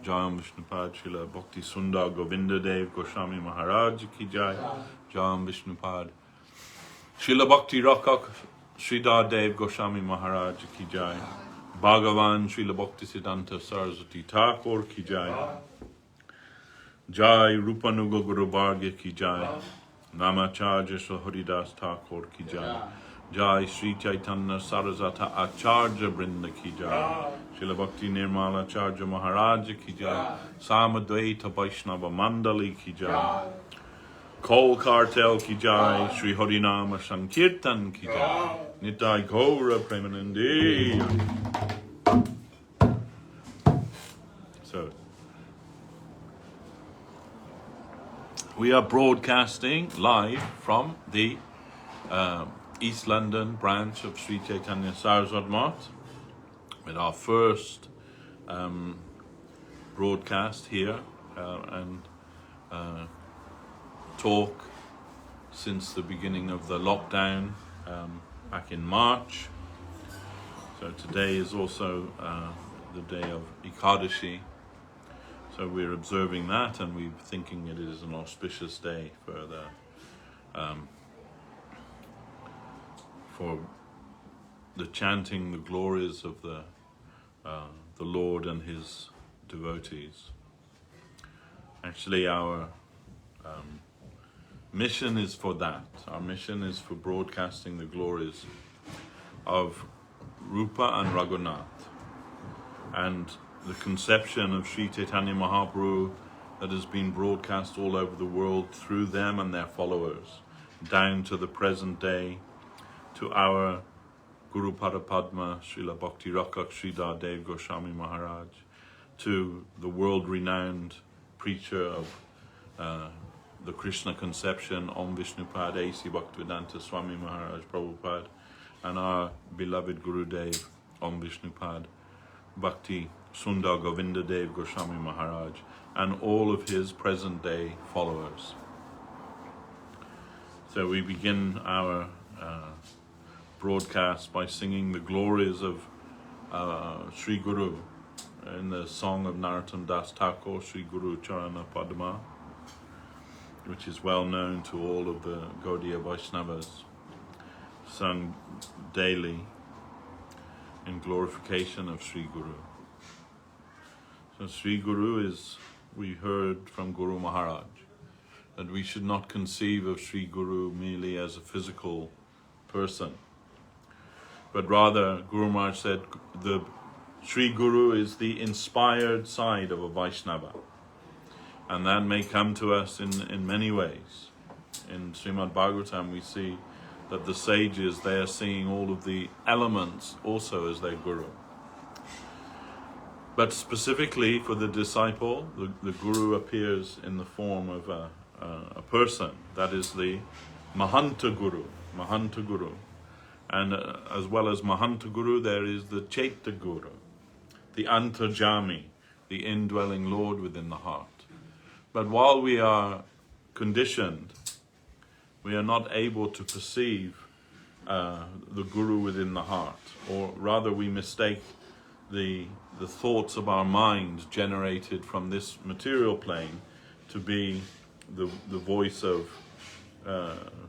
Jai Vishnupad Srila Bhakti Sundar Govinda Dev Goswami Maharaj Ki Jai. Jai Vishnupad Srila Bhakti Rakak Sridhar Dev Goswami Maharaj Ki Jai. Bhagavan Srila Bhakti Siddhanta Saraswati Thakur Ki Jai. Jai Rupanuga Guru Bhargya Ki Jai. Namacharya Haridas Thakur Ki Jai. Jai Sri Chaitanya Saraswata Acharya Brinda Ki Jai. Srila Bhakti Nirmala Acharya Maharaj Ki Jai. Samadvaita Vaishnava Mandali Ki Jai. Kol Kartel Ki Jai. Sri Harinama Sankirtan Ki Jai. Nitai Gaura Premanandi. So, we are broadcasting live from the East London branch of Sri Chaitanya Saraswat Math with our first broadcast here and talk since the beginning of the lockdown back in March. So today is also the day of Ekadashi. So we're observing that, and we're thinking it is an auspicious day for the chanting the glories of the Lord and His devotees. Actually, our mission is for that. Our mission is for broadcasting the glories of Rupa and Raghunath, and the conception of Sri Chaitanya Mahaprabhu that has been broadcast all over the world through them and their followers, down to the present day, to our Guru Padma, Srila Bhakti Rakak Sridhar Dev Goswami Maharaj, to the world-renowned preacher of the Krishna conception, Om Vishnupad A.C. Bhaktivedanta Swami Maharaj Prabhupada, and our beloved Guru Dev, Om Vishnupad Bhakti Sundar Govinda Dev Goswami Maharaj, and all of his present day followers. So we begin our broadcast by singing the glories of Sri Guru in the song of Narottam Das Thakur, Sri Guru Charana Padma, which is well known to all of the Gaudiya Vaishnavas, sung daily in glorification of Sri Guru. So Sri Guru is, we heard from Guru Maharaj, that we should not conceive of Sri Guru merely as a physical person, but rather, Guru Maharaj said, the Sri Guru is the inspired side of a Vaishnava. And that may come to us in many ways. In Srimad Bhagavatam we see that the sages, they are seeing all of the elements also as their Guru. But specifically for the disciple, the Guru appears in the form of a person. That is the Mahanta Guru. Mahanta Guru. And as well as Mahanta Guru, there is the Chaitya Guru, the Antarjami, the indwelling Lord within the heart. But while we are conditioned, we are not able to perceive the Guru within the heart, or rather we mistake the thoughts of our mind generated from this material plane to be the voice of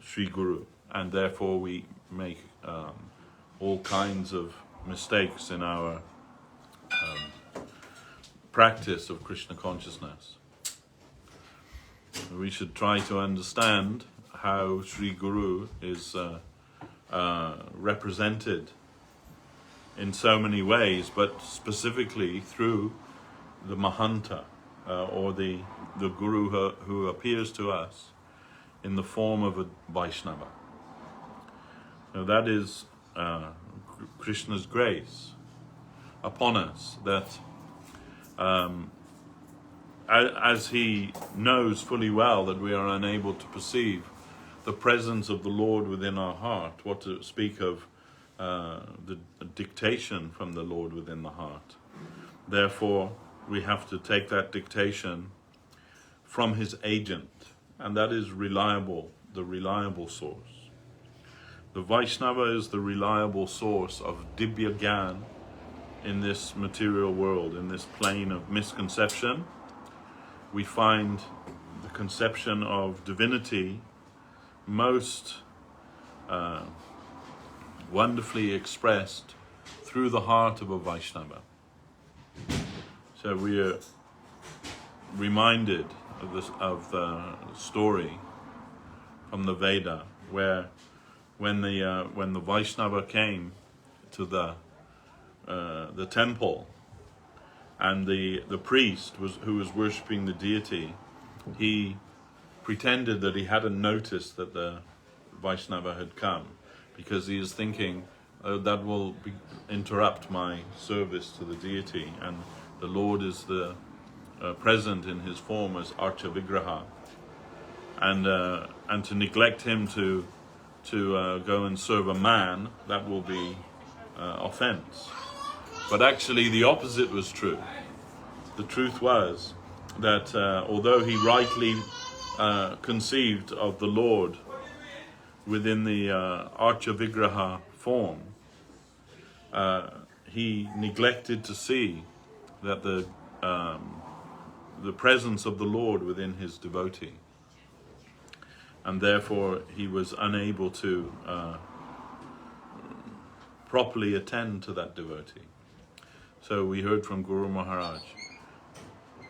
Sri Guru, and therefore we make all kinds of mistakes in our practice of Krishna consciousness. We should try to understand how Sri Guru is represented in so many ways, but specifically through the Mahanta, or the Guru who appears to us in the form of a Vaishnava. Now that is Krishna's grace upon us, that as he knows fully well that we are unable to perceive the presence of the Lord within our heart, what to speak of the dictation from the Lord within the heart. Therefore, we have to take that dictation from his agent, and that is reliable, the reliable source. The Vaishnava is the reliable source of Dibya Gyan in this material world, in this plane of misconception, we find the conception of divinity most wonderfully expressed through the heart of a Vaishnava. So we are reminded of the story from the Veda, where when the Vaishnava came to the temple, and the priest who was worshipping the deity, he pretended that he hadn't noticed that the Vaishnava had come, because he is thinking, that will interrupt my service to the deity, and the Lord is present in his form as Archa Vigraha, and to neglect him to go and serve a man, that will be offense. But actually the opposite was true. The truth was that although he rightly conceived of the Lord within the Archa Vigraha form, he neglected to see that the presence of the Lord within his devotee, and therefore he was unable to properly attend to that devotee. So we heard from Guru Maharaj,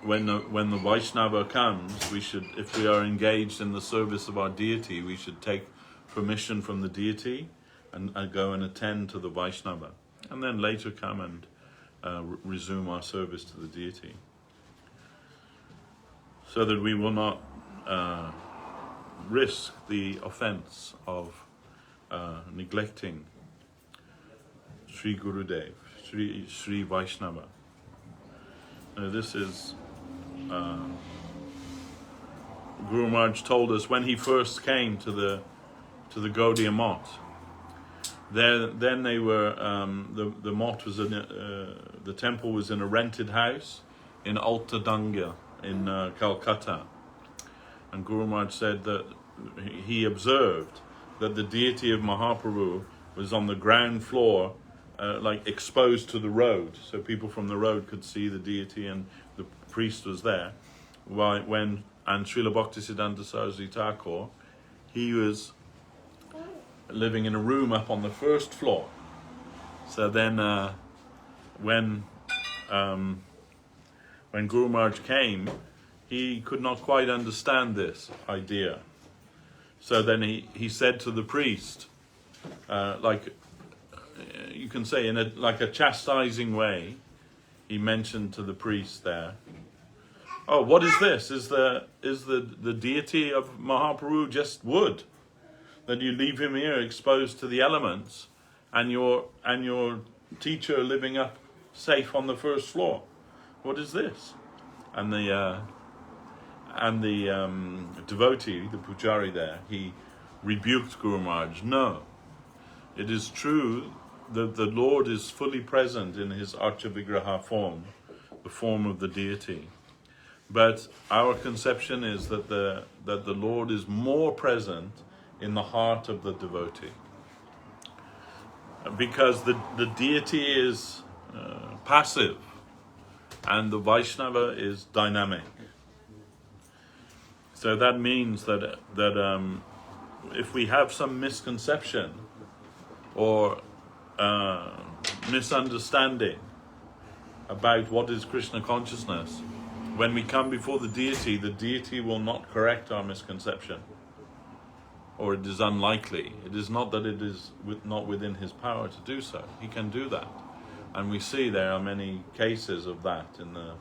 when the Vaishnava comes, we should, if we are engaged in the service of our deity, we should take permission from the deity and go and attend to the Vaishnava, and then later come and resume our service to the deity, so that we will not risk the offense of neglecting Sri Gurudev, Sri Vaishnava. Now this is Guru Maharaj told us when he first came to the Gaudiya Mott. Then they were the mott was the temple was in a rented house in Alta Danga in Calcutta, and Guru Maharaj said that he observed that the deity of Mahaprabhu was on the ground floor, like exposed to the road, so people from the road could see the deity, and the priest was there. And Srila Bhaktisiddhanta Saraswati Thakur, he was living in a room up on the first floor. So then when Guru Maharaj came, he could not quite understand this idea. So then he said to the priest, like you can say in a chastising way, he mentioned to the priest there, "Oh, what is this? Is the deity of Mahaprabhu just wood? That you leave him here exposed to the elements, and your teacher living up safe on the first floor? What is this?" And the devotee, the pujari there, he rebuked Guru Maharaj. "No, it is true that the Lord is fully present in his Archa Vigraha form, the form of the deity. But our conception is that the Lord is more present in the heart of the devotee. Because the deity is passive, and the Vaishnava is dynamic. So that means that if we have some misconception or misunderstanding about what is Krishna consciousness, when we come before the deity will not correct our misconception, or it is unlikely. It is not that it is not within his power to do so. He can do that, and we see there are many cases of that in the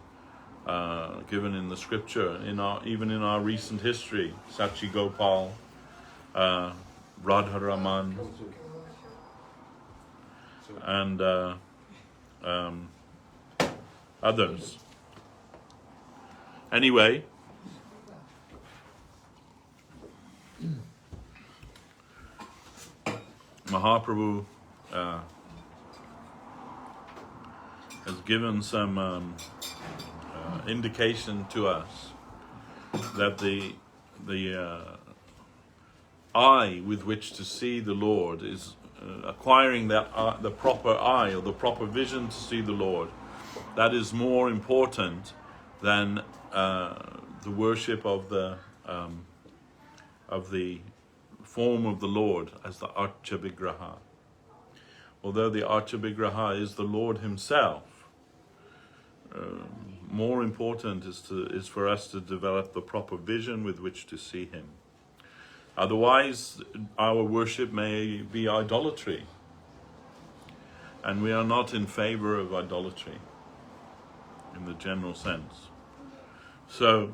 given in the scripture, even in our recent history, Sachi Gopal, Radharaman, and others. Anyway, Mahaprabhu has given some indication to us that the eye with which to see the Lord is acquiring that the proper eye or the proper vision to see the Lord, that is more important than the worship of the form of the Lord as the Archa Vigraha. Although the Archa Vigraha is the Lord himself, more important is for us to develop the proper vision with which to see him. Otherwise, our worship may be idolatry, and we are not in favor of idolatry in the general sense. So,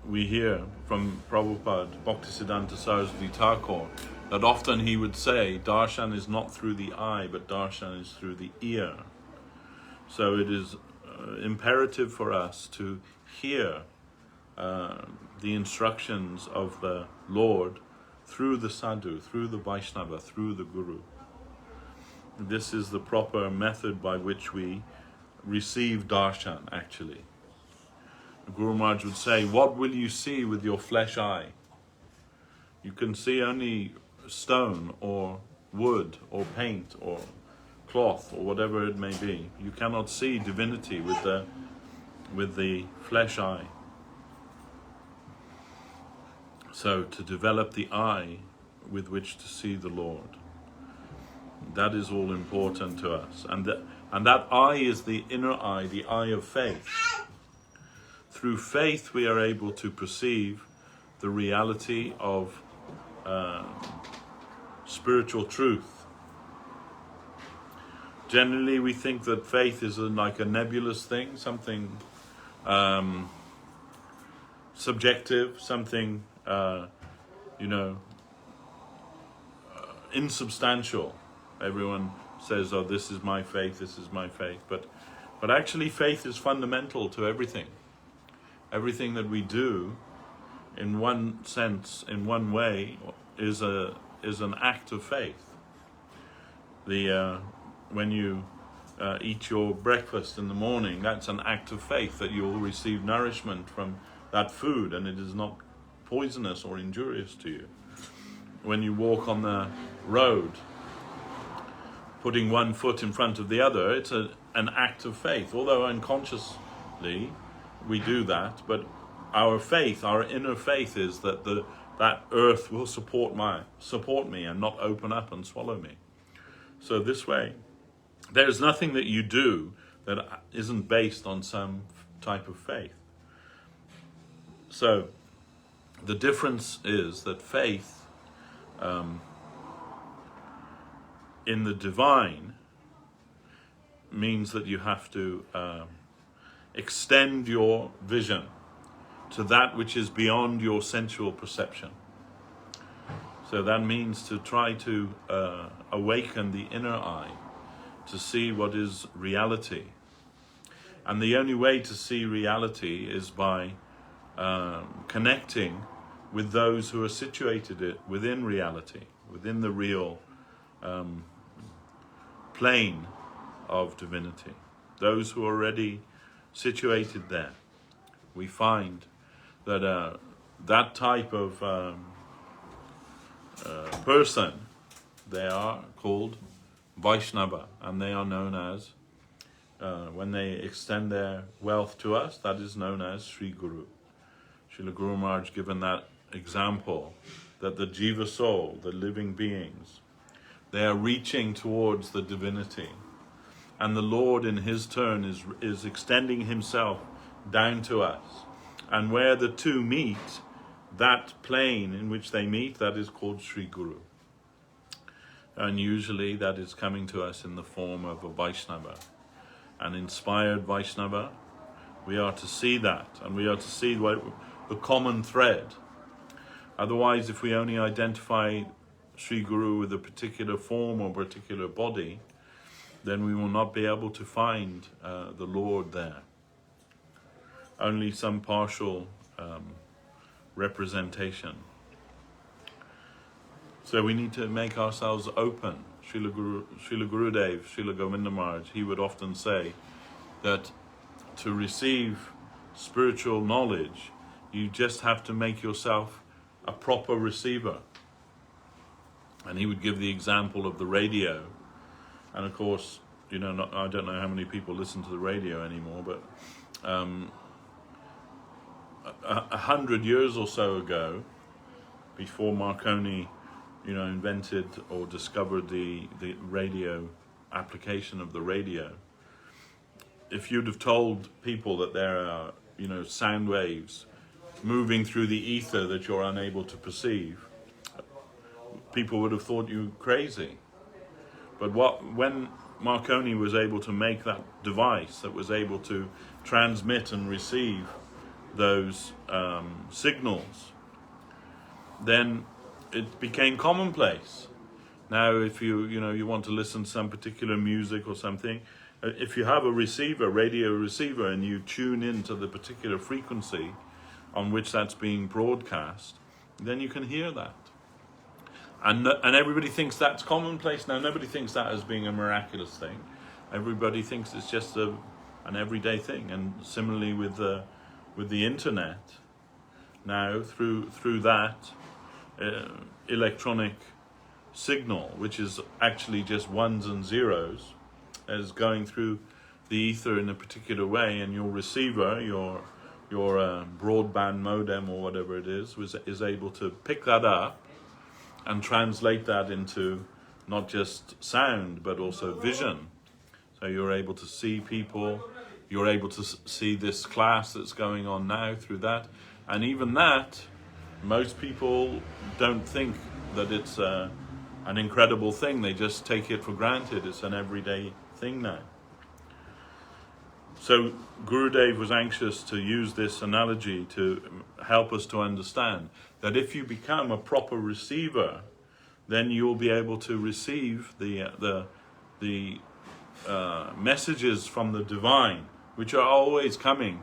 we hear from Prabhupada, Bhaktisiddhanta Saraswati Thakur, that often he would say, Darshan is not through the eye, but Darshan is through the ear. So it is imperative for us to hear the instructions of the Lord through the sadhu, through the Vaishnava, through the Guru. This is the proper method by which we receive darshan, actually. The Guru Maharaj would say, what will you see with your flesh eye? You can see only stone or wood or paint or cloth or whatever it may be. You cannot see divinity with the flesh eye. So to develop the eye with which to see the Lord, that is all important to us. And that eye is the inner eye, the eye of faith. Through faith we are able to perceive the reality of spiritual truth. Generally we think that faith is like a nebulous thing, something subjective, something insubstantial. Everyone says, oh, this is my faith, this is my faith. But actually faith is fundamental to everything. Everything that we do, in one sense, in one way, is an act of faith. When you eat your breakfast in the morning, that's an act of faith that you will receive nourishment from that food and it is not poisonous or injurious to you. When you walk on the road, putting one foot in front of the other, it's an act of faith. Although unconsciously we do that, but our faith, our inner faith, is that that earth will support me and not open up and swallow me. So this way, there is nothing that you do that isn't based on some type of faith. So the difference is that faith in the divine means that you have to extend your vision to that which is beyond your sensual perception. So that means to try to awaken the inner eye to see what is reality. And the only way to see reality is by connecting with those who are situated within reality, within the real plane of divinity. Those who are already situated there. We find that that type of person, they are called Vaishnava, and they are known as, when they extend their wealth to us, that is known as Sri Guru. Srila Guru Maharaj given that example, that the Jiva soul, the living beings, they are reaching towards the divinity. And the Lord in his turn is extending himself down to us. And where the two meet, that plane in which they meet, that is called Sri Guru. And usually that is coming to us in the form of a Vaishnava. An inspired Vaishnava, we are to see that, and we are to see the common thread. Otherwise, if we only identify Sri Guru with a particular form or particular body, then we will not be able to find the Lord there. Only some partial representation. So we need to make ourselves open. Srila Gurudev, Srila Govinda Maharaj, he would often say that to receive spiritual knowledge, you just have to make yourself a proper receiver. And he would give the example of the radio. And of course, I don't know how many people listen to the radio anymore, but 100 years or so ago, before Marconi, invented or discovered the radio application of the radio, if you'd have told people that there are, sound waves moving through the ether that you're unable to perceive, people would have thought you crazy. But when Marconi was able to make that device that was able to transmit and receive those signals, then it became commonplace. Now, if you want to listen to some particular music or something, if you have a radio receiver, and you tune into the particular frequency on which that's being broadcast, then you can hear that. And everybody thinks that's commonplace. Now, nobody thinks that as being a miraculous thing. Everybody thinks it's just an everyday thing. And similarly with the internet, now through that electronic signal, which is actually just ones and zeros, is going through the ether in a particular way, and your receiver, your broadband modem or whatever it is able to pick that up and translate that into not just sound but also vision. So you're able to see people, you're able to see this class that's going on now through that. And even that, most people don't think that it's an incredible thing. They just take it for granted. It's an everyday thing now. So Gurudev was anxious to use this analogy to help us to understand that if you become a proper receiver, then you'll be able to receive the messages from the divine, which are always coming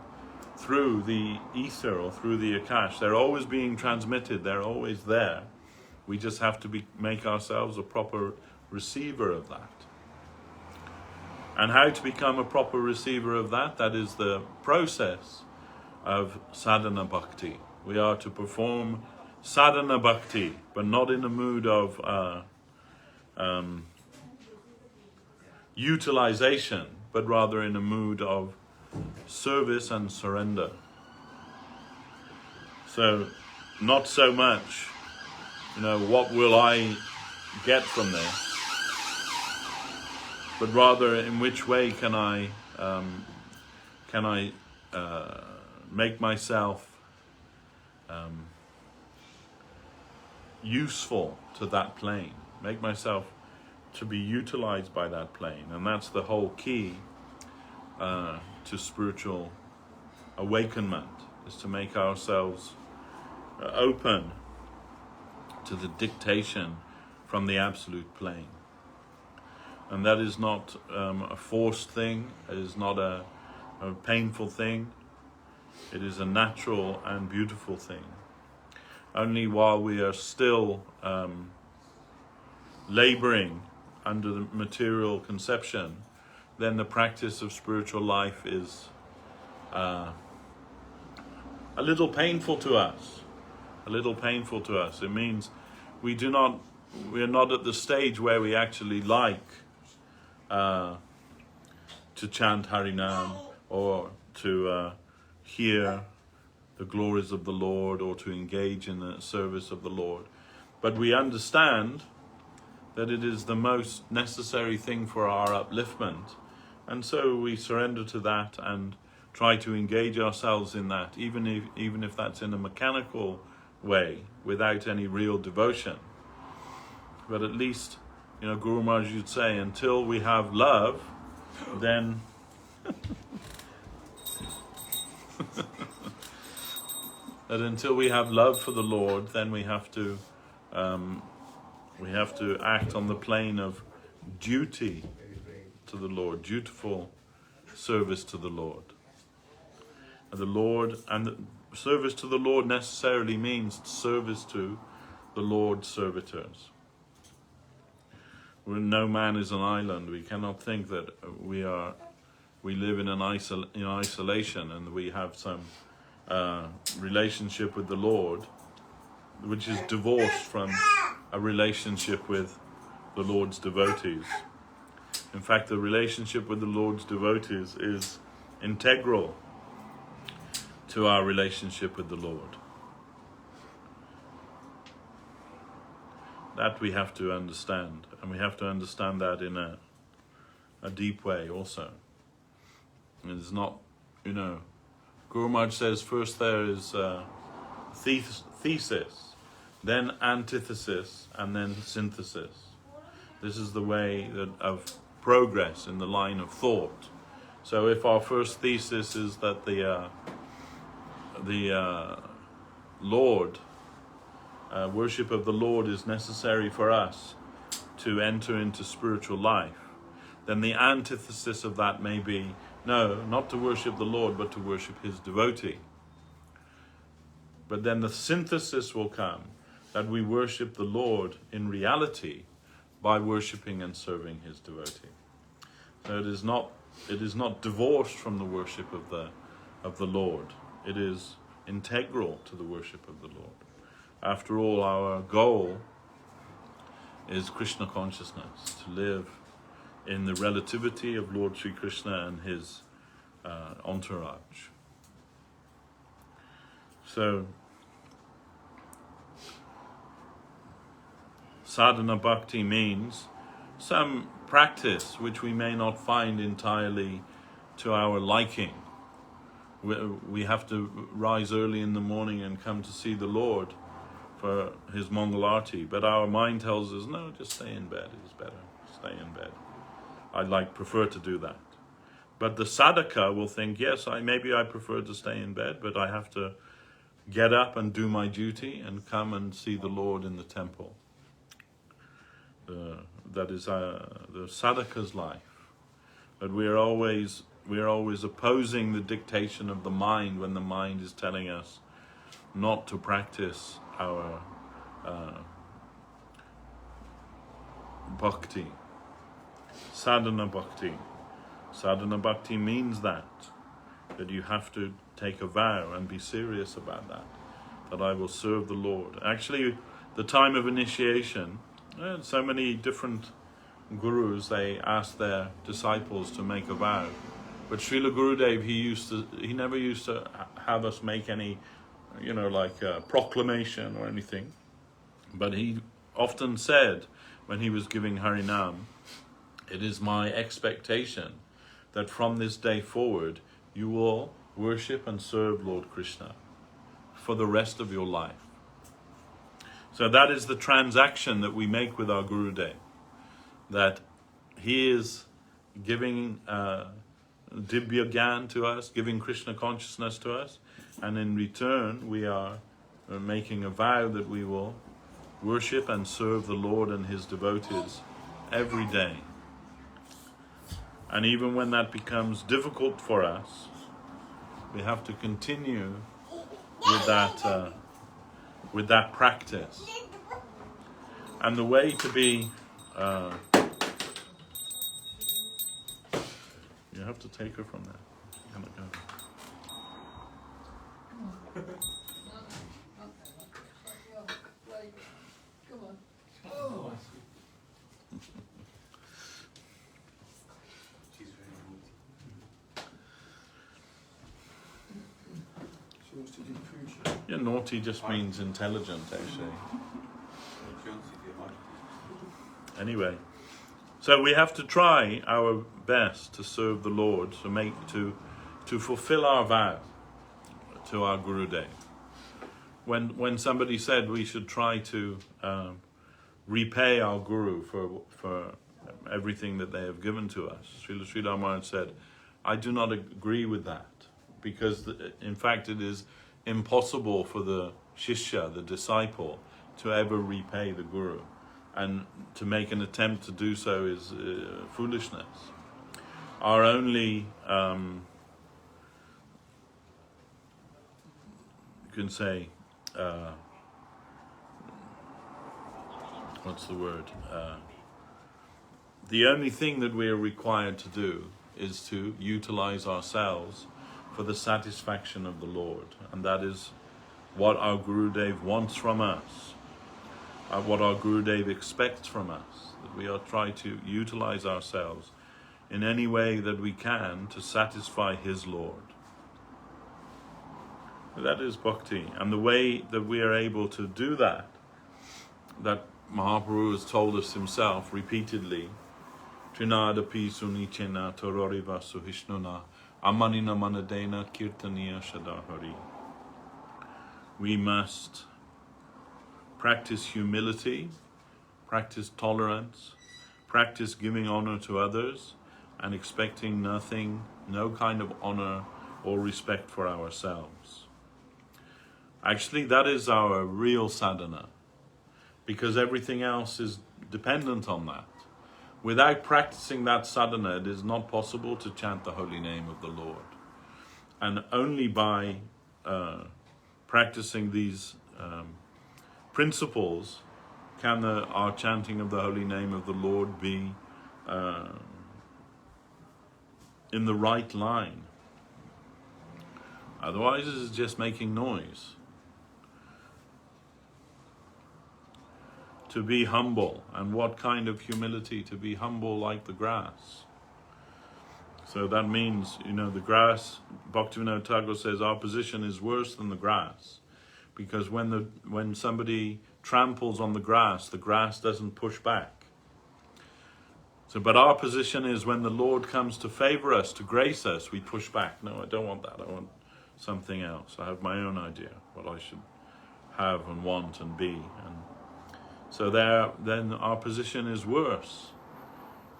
through the ether or through the Akash. They're always being transmitted. They're always there. We just have to make ourselves a proper receiver of that. And how to become a proper receiver of that? That is the process of sadhana bhakti. We are to perform sadhana bhakti, but not in a mood of utilization, but rather in a mood of service and surrender. So, not so much, what will I get from this? But rather, in which way can I make myself useful to that plane, make myself to be utilized by that plane. And that's the whole key to spiritual awakenment, is to make ourselves open to the dictation from the absolute plane. And that is not a forced thing. It is not a painful thing. It is a natural and beautiful thing. Only while we are still laboring under the material conception, then the practice of spiritual life is a little painful to us. A little painful to us. It means we are not at the stage where we actually like to chant Harinam, or to hear the glories of the Lord, or to engage in the service of the Lord. But we understand that it is the most necessary thing for our upliftment. And so we surrender to that and try to engage ourselves in that, even if that's in a mechanical way, without any real devotion. But at least, Guru Maharaj would say, until we have love, then that until we have love for the Lord, then we have to act on the plane of duty to the Lord, dutiful service to the Lord. And service to the Lord necessarily means service to the Lord's servitors. No man is an island. We cannot think that we live in isolation and we have some relationship with the Lord which is divorced from a relationship with the Lord's devotees. In fact, the relationship with the Lord's devotees is integral to our relationship with the Lord. That we have to understand, and we have to understand that in a deep way also. It's not, Guru Maharaj says first there is thesis, then antithesis, and then synthesis. This is the way of progress in the line of thought. So if our first thesis is that the Lord, worship of the Lord is necessary for us to enter into spiritual life, then the antithesis of that may be, no, not to worship the Lord, but to worship his devotee. But then the synthesis will come that we worship the Lord in reality by worshipping and serving his devotee. So it is not divorced from the worship of the Lord. It is integral to the worship of the Lord. After all, our goal is Krishna consciousness, to live in the relativity of Lord Sri Krishna and his entourage. So, sadhana bhakti means some practice which we may not find entirely to our liking. We have to rise early in the morning and come to see the Lord for his Mangal Arati, but our mind tells us, no, just stay in bed, it's better, stay in bed. I'd prefer to do that. But the sadhaka will think, yes, maybe I prefer to stay in bed, but I have to get up and do my duty and come and see the Lord in the temple. That is the sadhaka's life. But we are always opposing the dictation of the mind when the mind is telling us not to practice our bhakti. Sadhana bhakti. Sadhana bhakti means that you have to take a vow and be serious about that I will serve the Lord. Actually, the time of initiation, so many different gurus, they ask their disciples to make a vow. But Srila Gurudev, he never used to have us make any, like a proclamation or anything. But he often said, when he was giving Harinam, it is my expectation that from this day forward, you will worship and serve Lord Krishna for the rest of your life. So that is the transaction that we make with our Gurudev, that he is giving Dibya Gyan to us, giving Krishna consciousness to us, and in return we are making a vow that we will worship and serve the Lord and his devotees every day. And even when that becomes difficult for us, we have to continue with that practice. And the way to be you have to take her from there. Come on, go. Oh. She's very naughty. She wants to do food. Yeah, naughty just means intelligent, actually. Anyway, so we have to try our best to serve the Lord, to fulfill our vow to our Gurudev. When somebody said we should try to repay our Guru for everything that they have given to us, Srila Maharaj said, I do not agree with that, because in fact it is impossible for the Shishya, the disciple, to ever repay the Guru. And to make an attempt to do so is foolishness. Our only, you can say, what's the word? The only thing that we are required to do is to utilize ourselves for the satisfaction of the Lord. And that is what our Gurudev wants from us. what our Gurudev expects from us, that we are trying to utilize ourselves in any way that we can to satisfy his Lord. That is bhakti. And the way that we are able to do that Mahaprabhu has told us himself repeatedly, Trinadapi sunichena tororiva suhishnuna amanina manadena kirtaniya shadahari. We must practice humility, practice tolerance, practice giving honor to others, and expecting nothing, no kind of honor or respect for ourselves. Actually, that is our real sadhana, because everything else is dependent on that. Without practicing that sadhana, it is not possible to chant the holy name of the Lord. And only by practicing these principles can our chanting of the holy name of the Lord be in the right line. Otherwise, it is just making noise. To be humble, and what kind of humility? To be humble like the grass. So that means, the grass, Bhaktivinoda Thakur says, our position is worse than the grass, because when somebody tramples on the grass doesn't push back. So, but our position is when the Lord comes to favor us, to grace us, we push back. No, I don't want that. I want something else. I have my own idea what I should have and want and be. And so then our position is worse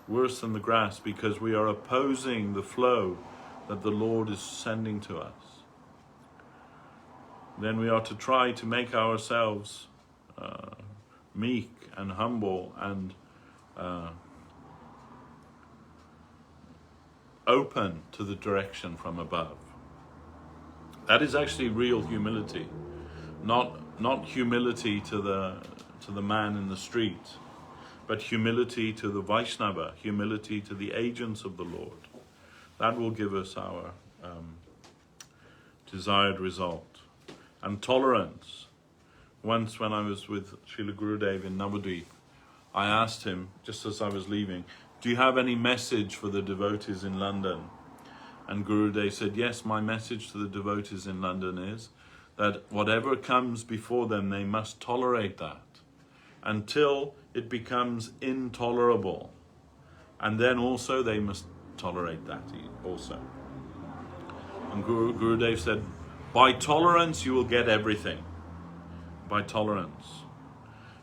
than the grass, because we are opposing the flow that the Lord is sending to us. Then we are to try to make ourselves meek and humble and open to the direction from above. That is actually real humility, not humility to the man in the street, but humility to the Vaishnava, humility to the agents of the Lord. That will give us our desired result. And tolerance. Once when I was with Srila Gurudev in Navadvip, I asked him, just as I was leaving, do you have any message for the devotees in London? And Gurudev said, yes, my message to the devotees in London is that whatever comes before them, they must tolerate that until it becomes intolerable. And then also they must tolerate that also. And Gurudev said, by tolerance you will get everything. By tolerance.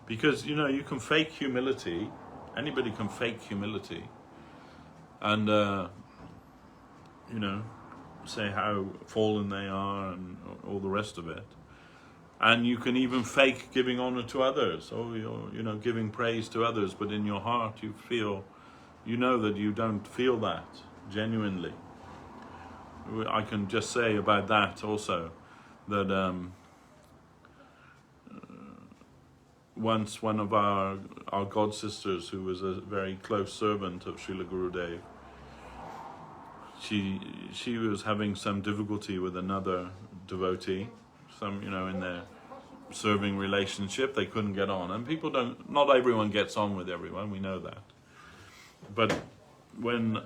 Because, you can fake humility. Anybody can fake humility. And, say how fallen they are and all the rest of it. And you can even fake giving honor to others, or you're, giving praise to others, but in your heart you feel, that you don't feel that genuinely. I can just say about that also that once one of our god sisters, who was a very close servant of Srila Gurudev, she was having some difficulty with another devotee, in their serving relationship. They couldn't get on, and not everyone gets on with everyone, we know that. But when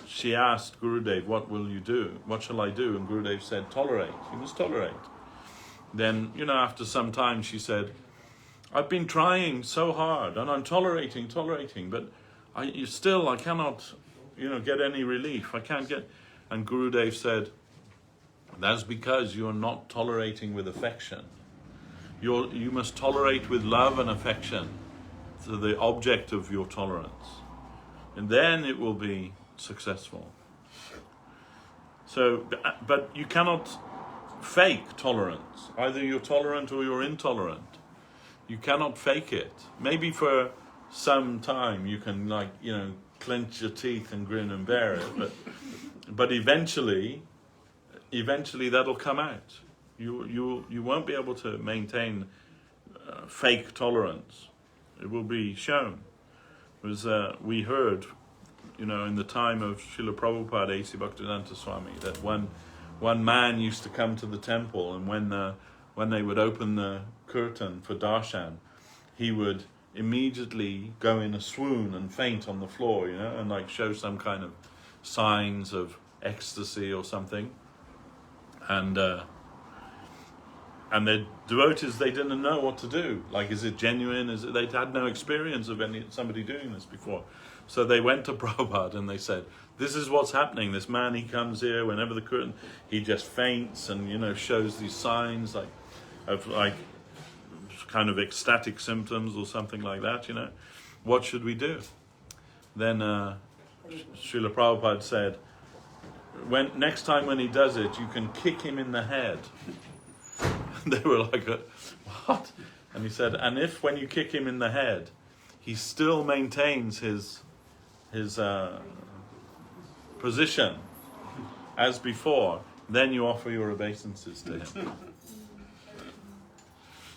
she asked Gurudev, what will you do? What shall I do? And Gurudev said, tolerate. You must tolerate. Then, after some time she said, I've been trying so hard and I'm tolerating, but I cannot, get any relief. I can't get. And Gurudev said, that's because you're not tolerating with affection. You must tolerate with love and affection to the object of your tolerance. And then it will be successful. So, but you cannot fake tolerance. Either you're tolerant or you're intolerant. You cannot fake it. Maybe for some time you can, clench your teeth and grin and bear it, but eventually that'll come out. You won't be able to maintain fake tolerance. It will be shown. We heard, in the time of Srila Prabhupada, A.C. Bhaktivedanta Swami, that one man used to come to the temple, and when they would open the curtain for darshan, he would immediately go in a swoon and faint on the floor, and like show some kind of signs of ecstasy or something. And the devotees, they didn't know what to do. Like, is it genuine? They had no experience of somebody doing this before. So they went to Prabhupada and they said, this is what's happening. This man, he comes here whenever the curtain, he just faints and, shows these signs of kind of ecstatic symptoms or something like that, What should we do? Then Srila Prabhupada said, next time when he does it, you can kick him in the head. They were like, what? And he said, and if when you kick him in the head, he still maintains his position as before, then you offer your obeisances to him.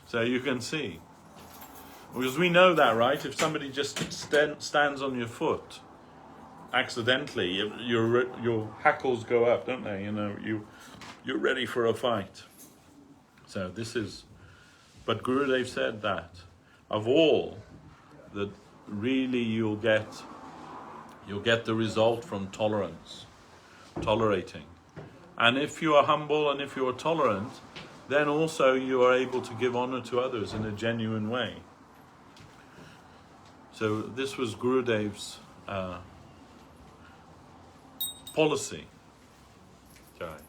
So you can see. Because we know that, right? If somebody just stands on your foot accidentally, your hackles go up, don't they? You're ready for a fight. So but Gurudev said that of all, that really you'll get the result from tolerance, tolerating. And if you are humble and if you are tolerant, then also you are able to give honor to others in a genuine way. So this was Gurudev's policy. Sorry.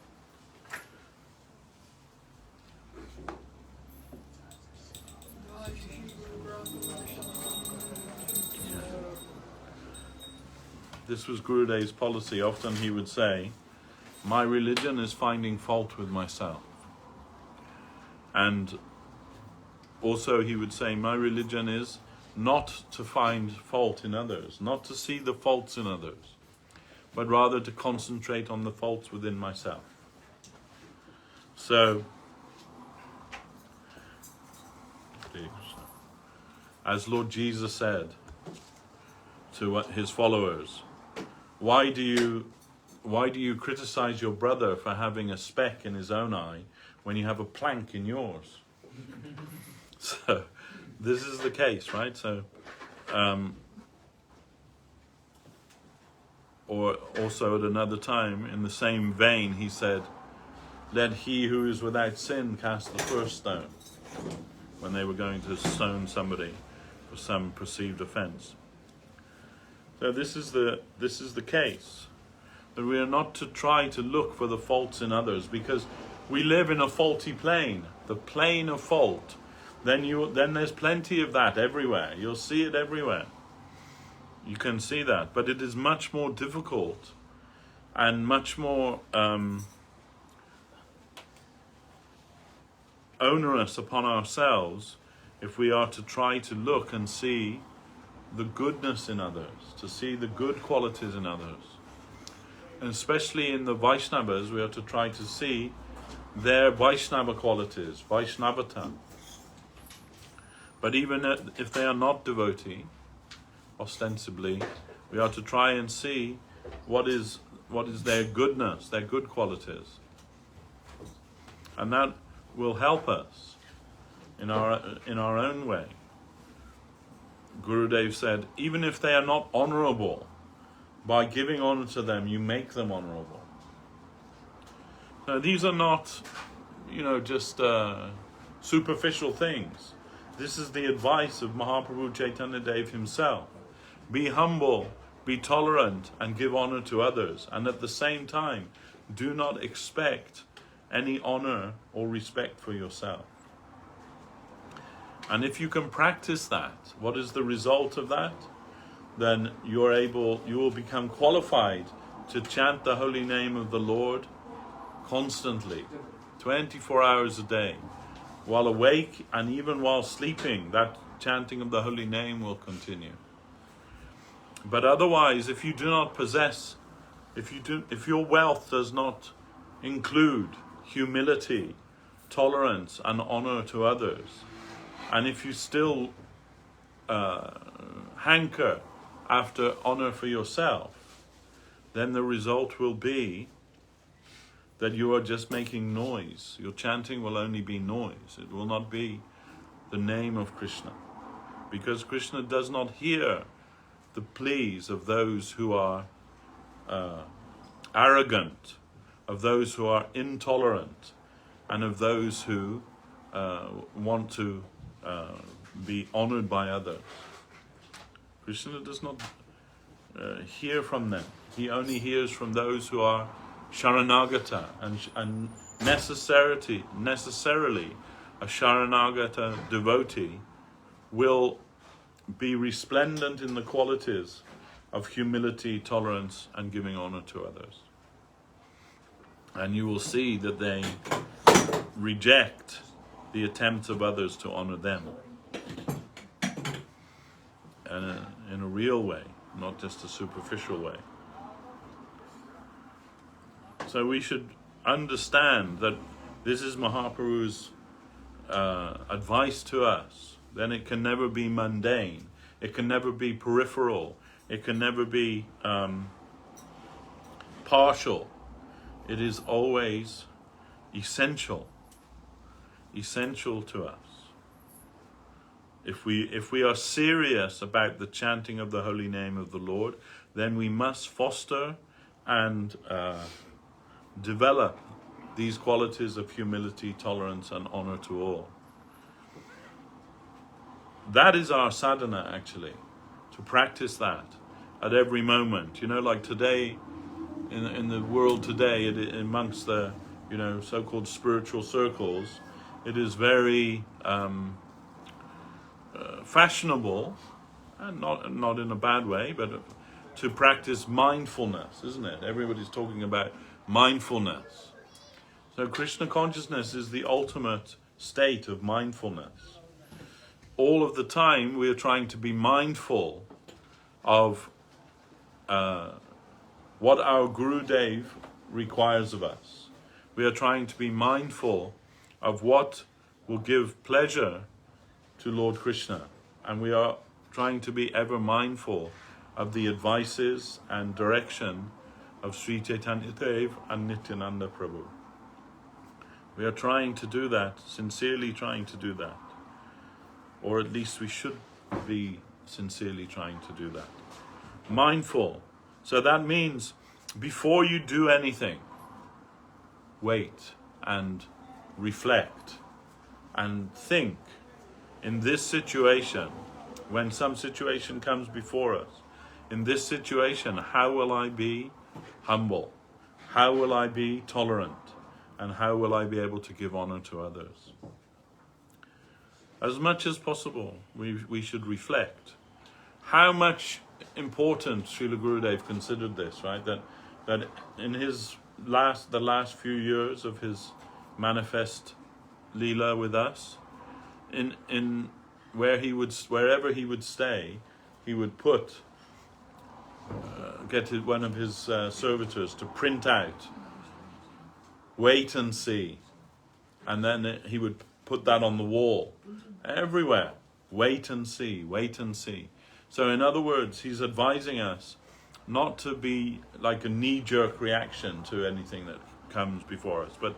This was Gurudev's policy. Often he would say, my religion is finding fault with myself. And also he would say, my religion is not to find fault in others, not to see the faults in others, but rather to concentrate on the faults within myself. So, as Lord Jesus said to his followers, why do you criticize your brother for having a speck in his own eye when you have a plank in yours? So this is the case, right? So or also at another time in the same vein he said, let he who is without sin cast the first stone, when they were going to stone somebody for some perceived offense. So this is the case, that we are not to try to look for the faults in others, because we live in a faulty plane, the plane of fault. Then there's plenty of that everywhere. You'll see it everywhere. You can see that, but it is much more difficult and much more onerous upon ourselves if we are to try to look and see the goodness in others, to see the good qualities in others. And especially in the Vaishnavas, we are to try to see their Vaishnava qualities, Vaishnavata. But even if they are not devotee, ostensibly, we are to try and see what is their goodness, their good qualities. And that will help us in our own way. Gurudev said, even if they are not honorable, by giving honor to them, you make them honorable. Now, these are not, just superficial things. This is the advice of Mahaprabhu Chaitanya Dev himself. Be humble, be tolerant, and give honor to others. And at the same time, do not expect any honor or respect for yourself. And if you can practice that, what is the result of that? Then you will become qualified to chant the holy name of the Lord constantly, 24 hours a day. While awake and even while sleeping, that chanting of the holy name will continue. But otherwise, if you do not possess, if your wealth does not include humility, tolerance, and honor to others, and if you still hanker after honor for yourself, then the result will be that you are just making noise. Your chanting will only be noise. It will not be the name of Krishna. because Krishna does not hear the pleas of those who are arrogant, of those who are intolerant, and of those who want to be honored by others. Krishna does not hear from them. He only hears from those who are Sharanagata, and necessarily a Sharanagata devotee will be resplendent in the qualities of humility, tolerance, and giving honor to others. And you will see that they reject the attempts of others to honor them. And in a real way, not just a superficial way. So we should understand that this is Mahaprabhu's advice to us. Then it can never be mundane. It can never be peripheral. It can never be partial. It is always essential to us. If we are serious about the chanting of the holy name of the Lord, then we must foster and develop these qualities of humility, tolerance, and honor to all. That is our sadhana, actually, to practice that at every moment. You know, like today, in the world today, amongst the so-called spiritual circles, it is very fashionable, and not in a bad way, but to practice mindfulness, isn't it? Everybody's talking about mindfulness. So Krishna consciousness is the ultimate state of mindfulness. All of the time we are trying to be mindful of what our Gurudev requires of us. We are trying to be mindful of what will give pleasure to Lord Krishna. And we are trying to be ever mindful of the advices and direction of Sri Chaitanya Dev and Nityananda Prabhu. We are trying to do that, sincerely trying to do that. Or at least we should be sincerely trying to do that. Mindful. So that means before you do anything, wait and reflect and think. In this situation, when some situation comes before us, in this situation, how will I be humble? How will I be tolerant? And how will I be able to give honor to others? As much as possible, we should reflect. How much important Srila Gurudev considered this, right? That in the last few years of his manifest Leela with us, in wherever he would stay, he would get one of his servitors to print out, wait and see, and then he would put that on the wall everywhere. Wait and see, wait and see. So in other words, he's advising us not to be like a knee-jerk reaction to anything that comes before us, but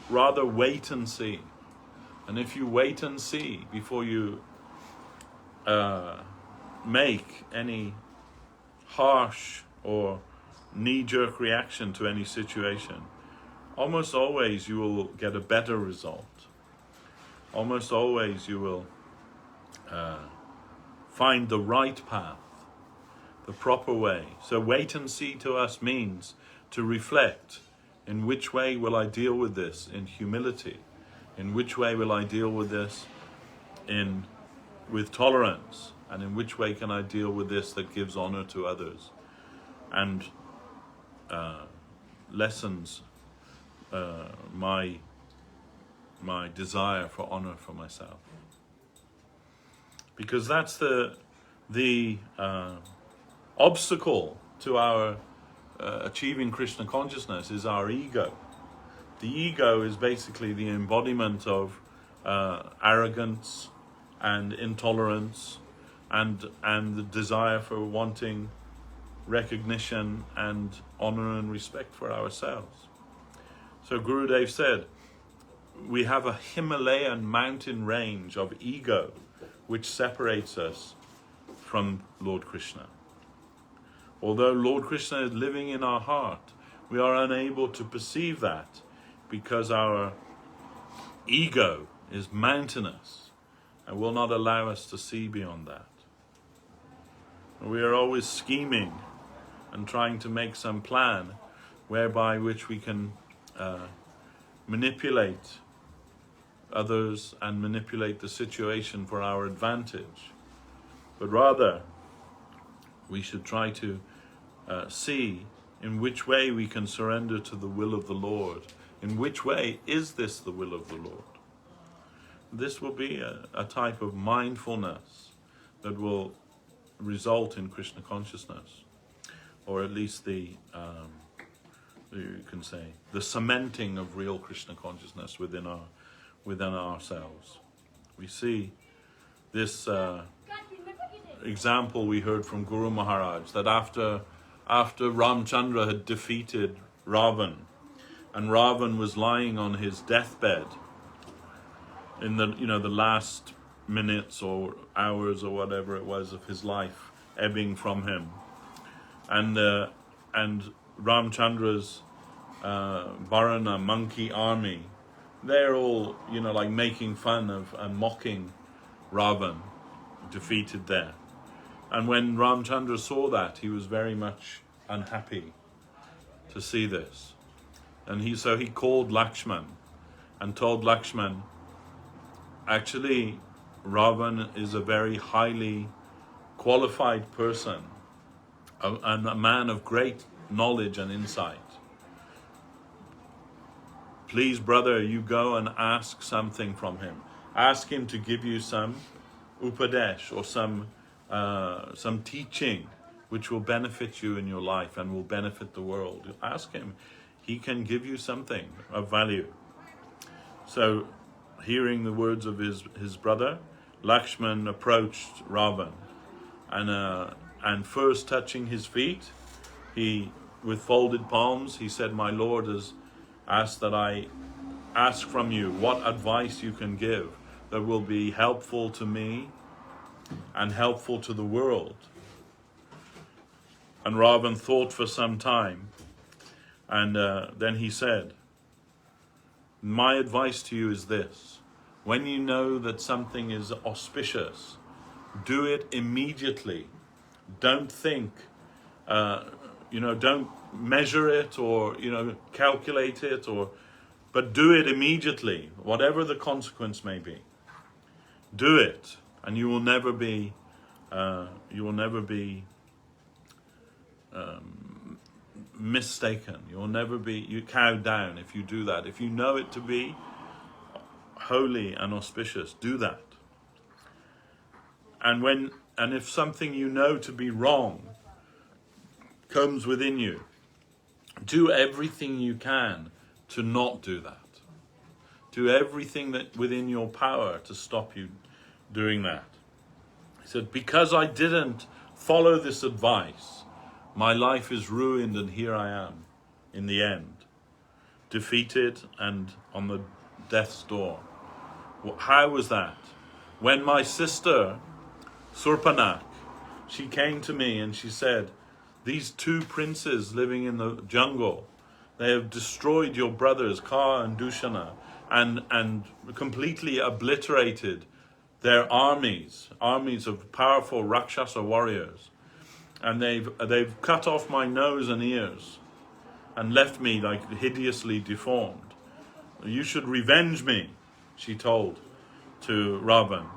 rather wait and see. And if you wait and see before you make any harsh or knee-jerk reaction to any situation, almost always you will get a better result. Almost always you will find the right path, the proper way. So wait and see to us means to reflect. In which way will I deal with this in humility? In which way will I deal with this with tolerance? And in which way can I deal with this that gives honor to others and lessens my desire for honor for myself? Because that's the obstacle to our achieving Krishna consciousness is our ego. The ego is basically the embodiment of arrogance and intolerance and the desire for wanting recognition and honor and respect for ourselves. So Gurudev said, we have a Himalayan mountain range of ego which separates us from Lord Krishna. Although Lord Krishna is living in our heart, we are unable to perceive that because our ego is mountainous and will not allow us to see beyond that. We are always scheming and trying to make some plan whereby which we can manipulate others and manipulate the situation for our advantage. But rather, we should try to see in which way we can surrender to the will of the Lord. In which way is this the will of the Lord? This will be a type of mindfulness that will result in Krishna consciousness, or at least you can say the cementing of real Krishna consciousness within ourselves. We see this example we heard from Guru Maharaj, that after Ramchandra had defeated Ravan, and Ravan was lying on his deathbed in the last minutes or hours or whatever it was of his life ebbing from him, and Ramchandra's Varana monkey army, they're all like making fun of and mocking Ravan, defeated there. And when Ramchandra saw that, he was very much unhappy to see this. And so he called Lakshman and told Lakshman, actually, Ravan is a very highly qualified person and a man of great knowledge and insight. Please, brother, you go and ask something from him. Ask him to give you some upadesh or some teaching which will benefit you in your life and will benefit the world. Ask him. He can give you something of value. So, hearing the words of his brother, Lakshman approached Ravan, and first touching his feet, he, with folded palms, he said, "My Lord has asked that I ask from you what advice you can give that will be helpful to me and helpful to the world." And Ravan thought for some time, and then he said, "My advice to you is this: when you know that something is auspicious, do it immediately. Don't think, don't measure it or calculate it, but do it immediately, whatever the consequence may be. Do it, and you will never be mistaken. You cowed down if you do that. If you know it to be holy and auspicious, do that. And if something you know to be wrong comes within you, do everything you can to not do that. Do everything that within your power to stop you doing that." He said, "Because I didn't follow this advice, my life is ruined, and here I am in the end, defeated and on the death's door." How was that? When my sister Surpanak, she came to me and she said, "These two princes living in the jungle, they have destroyed your brothers Ka and Dushana and completely obliterated their armies of powerful Rakshasa warriors. And they've cut off my nose and ears and left me like hideously deformed. You should revenge me," she told to Ravan.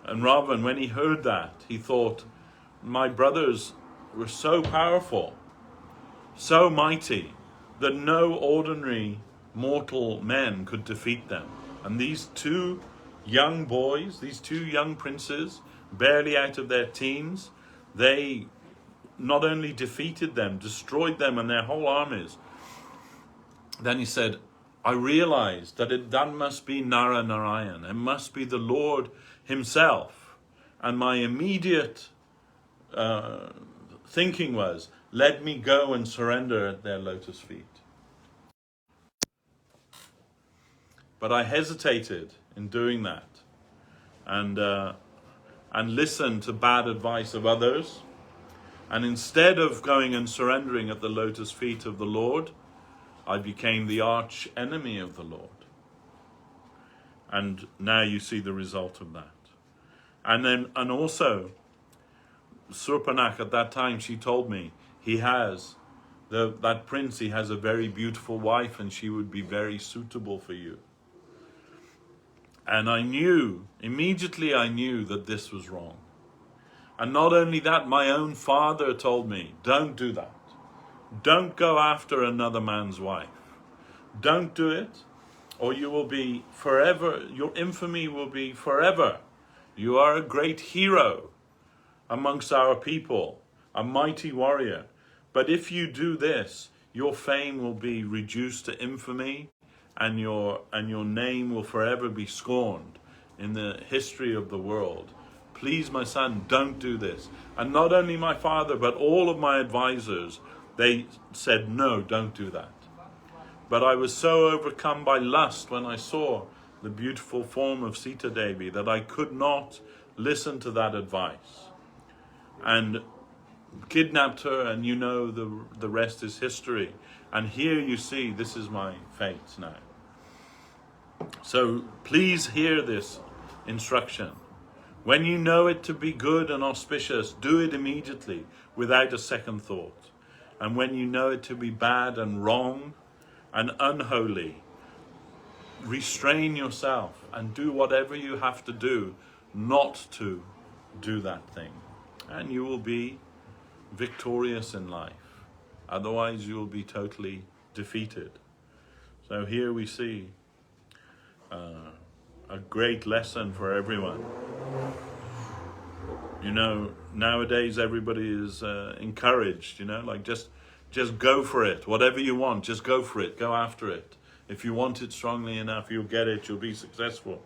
And Ravan, when he heard that, he thought, my brothers were so powerful, so mighty, that no ordinary mortal men could defeat them. And these two young boys, these two young princes, barely out of their teens, they not only defeated them, destroyed them and their whole armies. Then he said, I realized that that must be Nara Narayan. It must be the Lord himself. And my immediate thinking was, let me go and surrender at their lotus feet. But I hesitated in doing that. And and listen to bad advice of others. And instead of going and surrendering at the lotus feet of the Lord, I became the arch enemy of the Lord. And now you see the result of that. And also, Surpanak at that time, she told me, that prince, he has a very beautiful wife and she would be very suitable for you. And immediately I knew that this was wrong. And not only that, my own father told me, don't do that. Don't go after another man's wife. Don't do it, or you will be forever, your infamy will be forever. You are a great hero amongst our people, a mighty warrior. But if you do this, your fame will be reduced to infamy, and your name will forever be scorned in the history of the world. Please, my son, don't do this. And not only my father, but all of my advisors, they said, no, don't do that. But I was so overcome by lust when I saw the beautiful form of Sita Devi that I could not listen to that advice. And kidnapped her, and you know the rest is history. And here you see, this is my fate now. So please hear this instruction. When you know it to be good and auspicious, do it immediately without a second thought. And when you know it to be bad and wrong and unholy, restrain yourself and do whatever you have to do not to do that thing. And you will be victorious in life. Otherwise you will be totally defeated. So here we see a great lesson for everyone. You know, nowadays everybody is encouraged, like just go for it. Whatever you want, just go for it. Go after it. If you want it strongly enough, you'll get it. You'll be successful.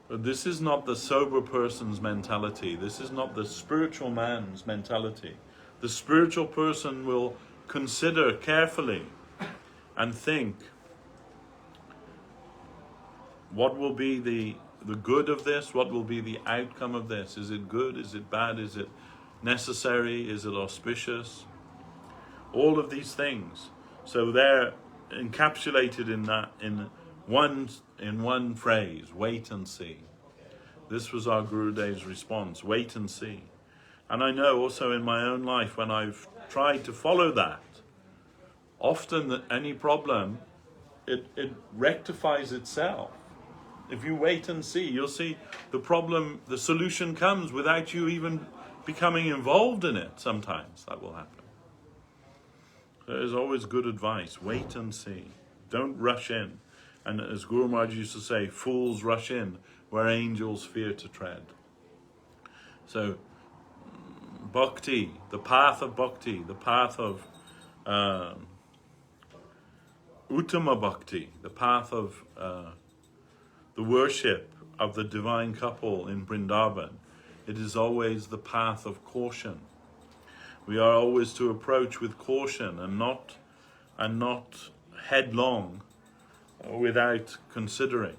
But this is not the sober person's mentality. This is not the spiritual man's mentality. The spiritual person will consider carefully and think, what will be the good of this? What will be the outcome of this? Is it good? Is it bad? Is it necessary? Is it auspicious? All of these things. So they're encapsulated in one phrase: wait and see. This was our Gurudev's response: wait and see. And I know also in my own life, when I've tried to follow that, often that any problem, it rectifies itself. If you wait and see, you'll see the solution comes without you even becoming involved in it. Sometimes that will happen. There's always good advice. Wait and see. Don't rush in. And as Guru Maharaj used to say, fools rush in where angels fear to tread. So, bhakti, the path of bhakti, the path of uttama bhakti, the path of the worship of the divine couple in Vrindavan, it is always the path of caution. We are always to approach with caution and not headlong without considering.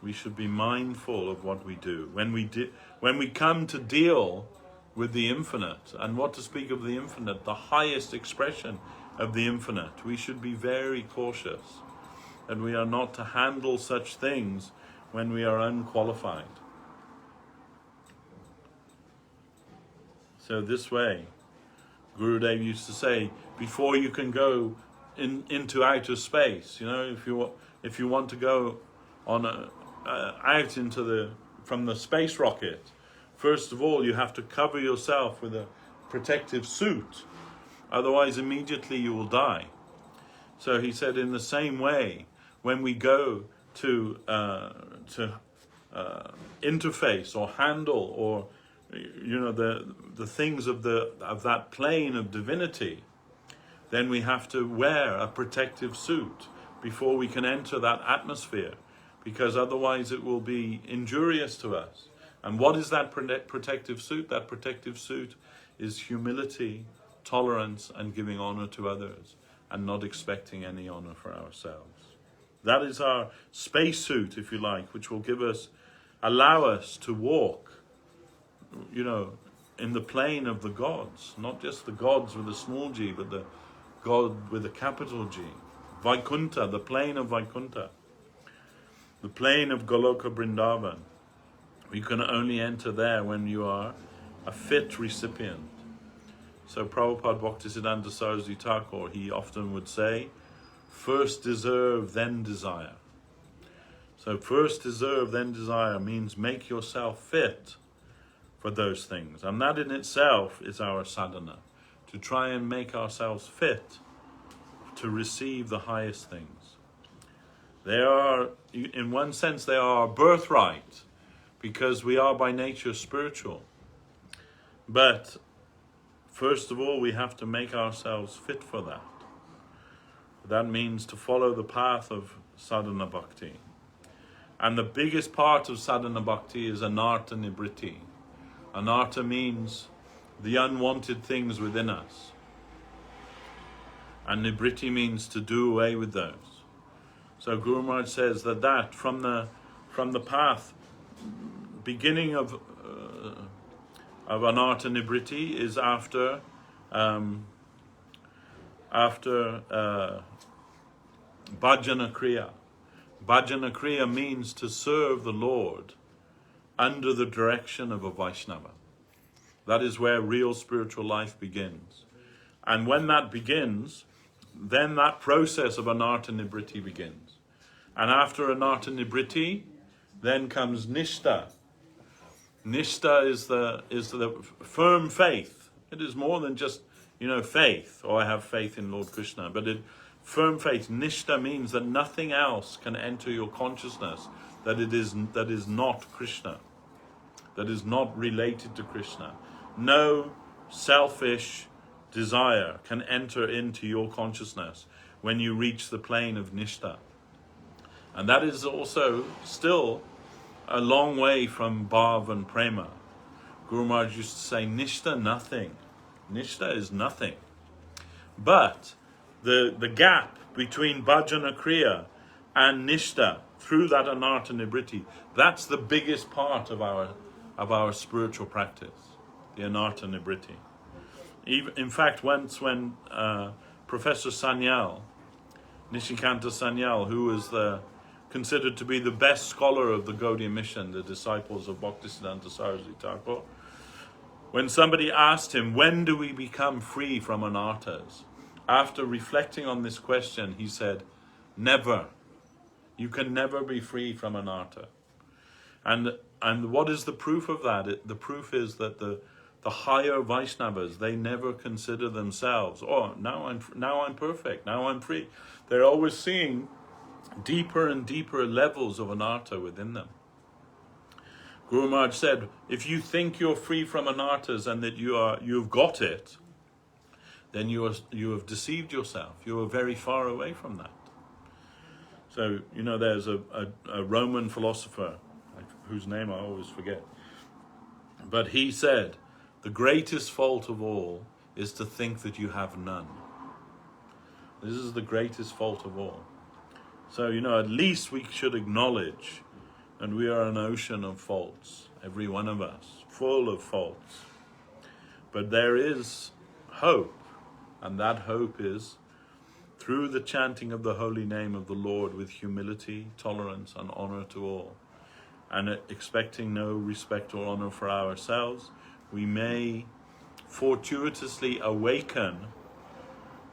We should be mindful of what we do. When we come to deal with the infinite, and what to speak of the infinite, the highest expression of the infinite, we should be very cautious. And we are not to handle such things when we are unqualified. So this way, Gurudev used to say, before you can go into outer space, if you want to go on out from the space rocket, first of all you have to cover yourself with a protective suit, otherwise immediately you will die. So he said, in the same way, when we go to interface or handle or the things of that plane of divinity, then we have to wear a protective suit before we can enter that atmosphere, because otherwise it will be injurious to us. And what is that protective suit? That protective suit is humility, tolerance, and giving honor to others, and not expecting any honor for ourselves. That is our spacesuit, if you like, which will allow us to walk in the plane of the gods, not just the gods with a small g, but the God with a capital G. Vaikuntha, the plane of Vaikuntha, the plane of Goloka Vrindavan. You can only enter there when you are a fit recipient. So Prabhupada Bhaktisiddhanta Saraswati Thakur, he often would say, first deserve, then desire. So first deserve, then desire means make yourself fit for those things. And that in itself is our sadhana, to try and make ourselves fit to receive the highest things. They are, in one sense, they are our birthright, because we are by nature spiritual. But first of all, we have to make ourselves fit for that. That means to follow the path of sadhana bhakti. And the biggest part of sadhana bhakti is anartha nibriti. Anartha means the unwanted things within us. And nibriti means to do away with those. So Guru Maharaj says that from the path, beginning of anartha nibriti is after bhajana kriya. Bhajana kriya means to serve the Lord under the direction of a Vaishnava. That is where real spiritual life begins. And when that begins, then that process of anartha nibriti begins. And after anartha nibriti, then comes nishtha. Nishtha is the firm faith. It is more than just, faith, or I have faith in Lord Krishna, but firm faith. Nishtha means that nothing else can enter your consciousness that is not Krishna, that is not related to Krishna. No selfish desire can enter into your consciousness when you reach the plane of nishtha. And that is also still a long way from bhav and prema. Guru Maharaj used to say, nishtha, nothing. Nishtha is nothing. But the gap between bhajana kriya and nishtha, through that anartha nibriti, that's the biggest part of our spiritual practice, the anartha nibriti. In fact, once when Professor Sanyal, Nishikanta Sanyal, who was considered to be the best scholar of the Gaudiya mission, the disciples of Bhaktisiddhanta Saraswati Thakur, when somebody asked him, when do we become free from anarthas? After reflecting on this question, he said, never. You can never be free from anartha. And what is the proof of that? The proof is that the higher Vaishnavas, they never consider themselves, now I'm perfect, now I'm free. They're always seeing deeper and deeper levels of anartha within them. Guru Maharaj said, if you think you're free from anarthas and that you've got it, then you have deceived yourself. You are very far away from that. So, there's a Roman philosopher, whose name I always forget, but he said, the greatest fault of all is to think that you have none. This is the greatest fault of all. So, at least we should acknowledge, and we are an ocean of faults, every one of us, full of faults. But there is hope, and that hope is through the chanting of the holy name of the Lord with humility, tolerance, and honor to all, and expecting no respect or honor for ourselves, we may fortuitously awaken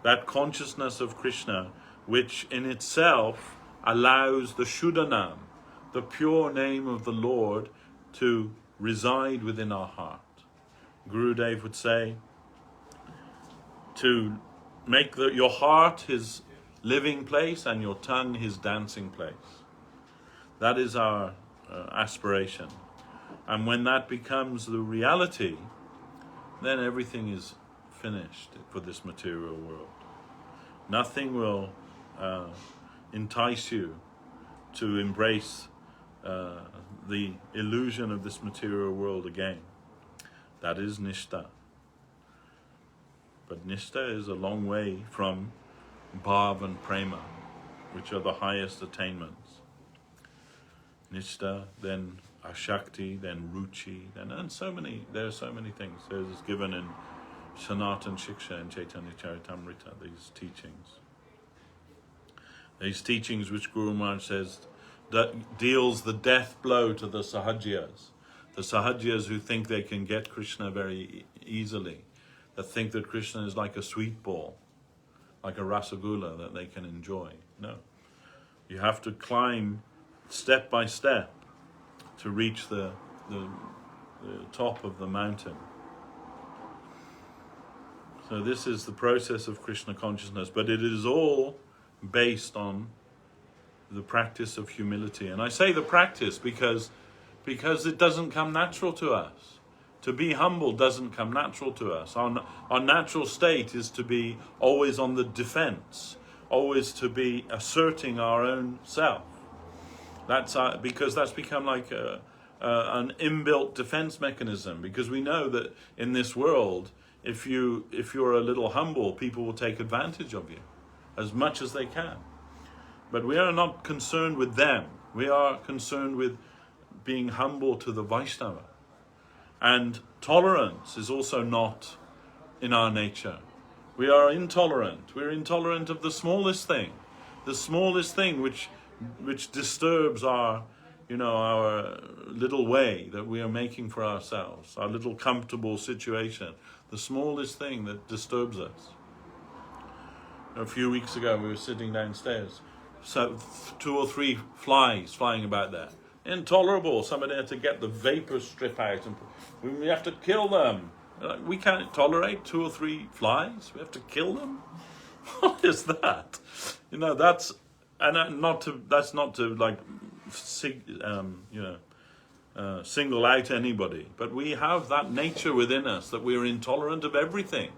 that consciousness of Krishna, which in itself allows the Shuddhanam, the pure name of the Lord, to reside within our heart. Gurudev would say, to make your heart his living place and your tongue his dancing place. That is our aspiration. And when that becomes the reality, then everything is finished for this material world. Nothing will entice you to embrace the illusion of this material world again. That is nishtha. But nishtha is a long way from bhav and prema, which are the highest attainments. Nishtha, then Ashakti, then Ruchi, then and there are so many things. There's given in Sanatan Shiksha and Chaitanya Charitamrita, these teachings. These teachings which Guru Maharaj says that deals the death blow to the Sahajias. The Sahajias who think they can get Krishna very easily, that think that Krishna is like a sweet ball, like a rasagula that they can enjoy. No. You have to climb step by step to reach the top of the mountain. So this is the process of Krishna consciousness, but it is all based on the practice of humility. And I say the practice because it doesn't come natural to us. To be humble doesn't come natural to us. Our natural state is to be always on the defense, always to be asserting our own self. That's because that's become like an inbuilt defense mechanism, because we know that in this world, if you're a little humble, people will take advantage of you as much as they can. But we are not concerned with them. We are concerned with being humble to the Vaishnava. And tolerance is also not in our nature. We are intolerant. We're intolerant of the smallest thing which disturbs our little way that we are making for ourselves, our little comfortable situation, the smallest thing that disturbs us. A few weeks ago we were sitting downstairs, so 2 or 3 flies flying about there. Intolerable. Somebody had to get the vapor strip out and we have to kill them. We can't tolerate 2 or 3 flies. We have to kill them. What is that? That's not to like single out anybody, but we have that nature within us that we are intolerant of everything.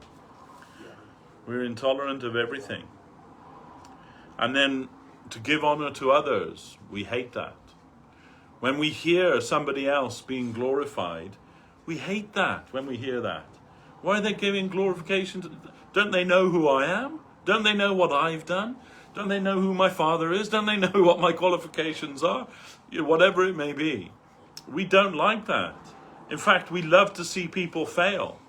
We're intolerant of everything. And then to give honor to others, we hate that. When we hear somebody else being glorified, we hate that when we hear that. Why are they giving glorification to... Don't they know who I am? Don't they know what I've done? Don't they know who my father is? Don't they know what my qualifications are? Whatever it may be. We don't like that. In fact, we love to see people fail.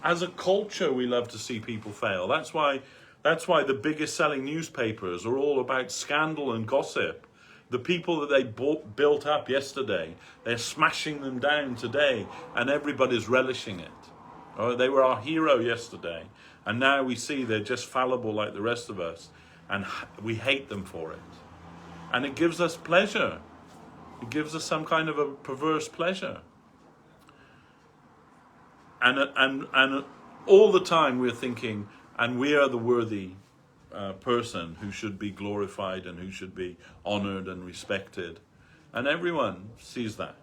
As a culture, we love to see people fail. That's why the biggest selling newspapers are all about scandal and gossip. The people that they built up yesterday, they're smashing them down today, and everybody's relishing it. Oh, they were our hero yesterday, and now we see they're just fallible like the rest of us, and we hate them for it. And it gives us pleasure. It gives us some kind of a perverse pleasure. And all the time we're thinking, and we are the worthy person who should be glorified and who should be honored and respected. And everyone sees that.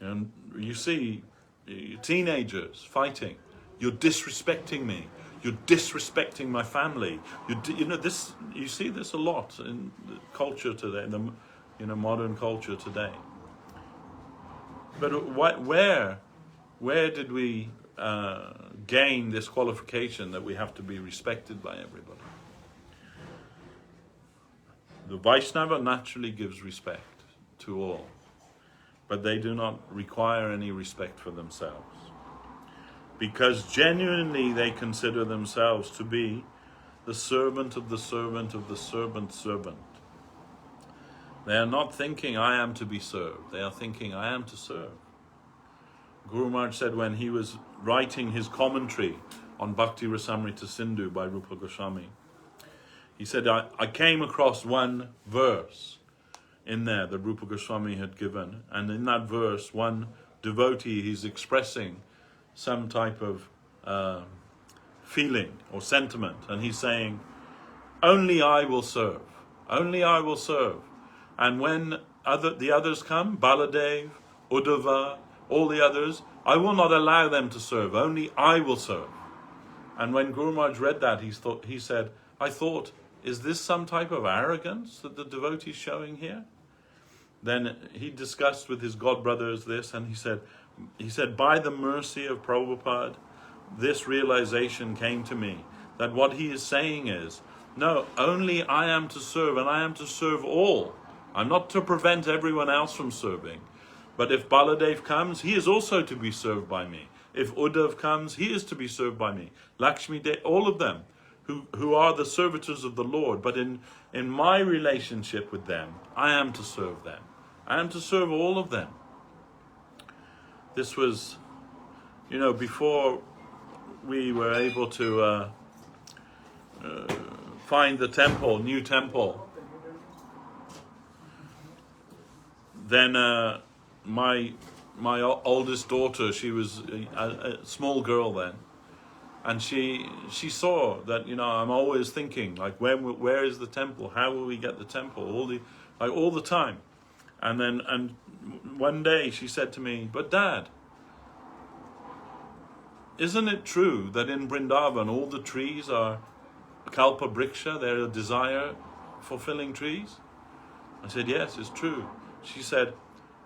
And you see teenagers fighting. You're disrespecting me. You're disrespecting my family. You see this a lot in the culture today, in the modern culture today. But where did we gain this qualification that we have to be respected by everybody? The Vaishnava naturally gives respect to all, but they do not require any respect for themselves, because genuinely they consider themselves to be the servant of the servant of the servant's servant. They are not thinking, I am to be served. They are thinking, I am to serve. Guru Maharaj said when he was writing his commentary on Bhakti Rasamrita Sindhu by Rupa Goswami, he said, I came across one verse in there that Rupa Goswami had given, and in that verse, one devotee, he's expressing some type of feeling or sentiment, and he's saying, only I will serve. Only I will serve. And when the others come, Baladev, Uddhava, all the others, I will not allow them to serve. Only I will serve. And when Guru Maharaj read that, he said, I thought, is this some type of arrogance that the devotee is showing here? Then he discussed with his god brothers this, and he said, by the mercy of Prabhupada, this realization came to me, that what he is saying is, no, only I am to serve, and I am to serve all. I'm not to prevent everyone else from serving, But if Baladev comes, he is also to be served by me. If Uddhav comes, he is to be served by me. Lakshmi, all of them who are the servitors of the Lord. But in my relationship with them, I am to serve them. I am to serve all of them. This was, before we were able to find the temple, new temple, then my oldest daughter, she was a small girl then, and she saw that I'm always thinking like, where is the temple? How will we get the temple? All the time, and one day she said to me, "But Dad, isn't it true that in Vrindavan all the trees are kalpa briksha? They're desire fulfilling trees?" I said, "Yes, it's true." She said,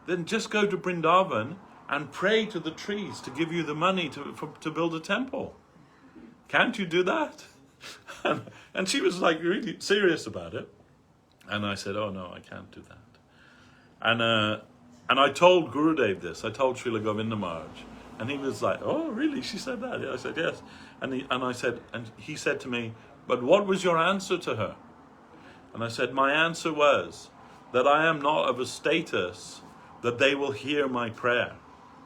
"Then just go to Vrindavan and pray to the trees to give you the money to build a temple. Can't you do that?" And she was like really serious about it. And I said, "Oh no, I can't do that." And I told Gurudev this. I told Srila Govinda Maharaj, and he was like, "Oh really?" She said that. I said, "Yes." And he said to me, "But what was your answer to her?" And I said, "My answer was that I am not of a status that they will hear my prayer.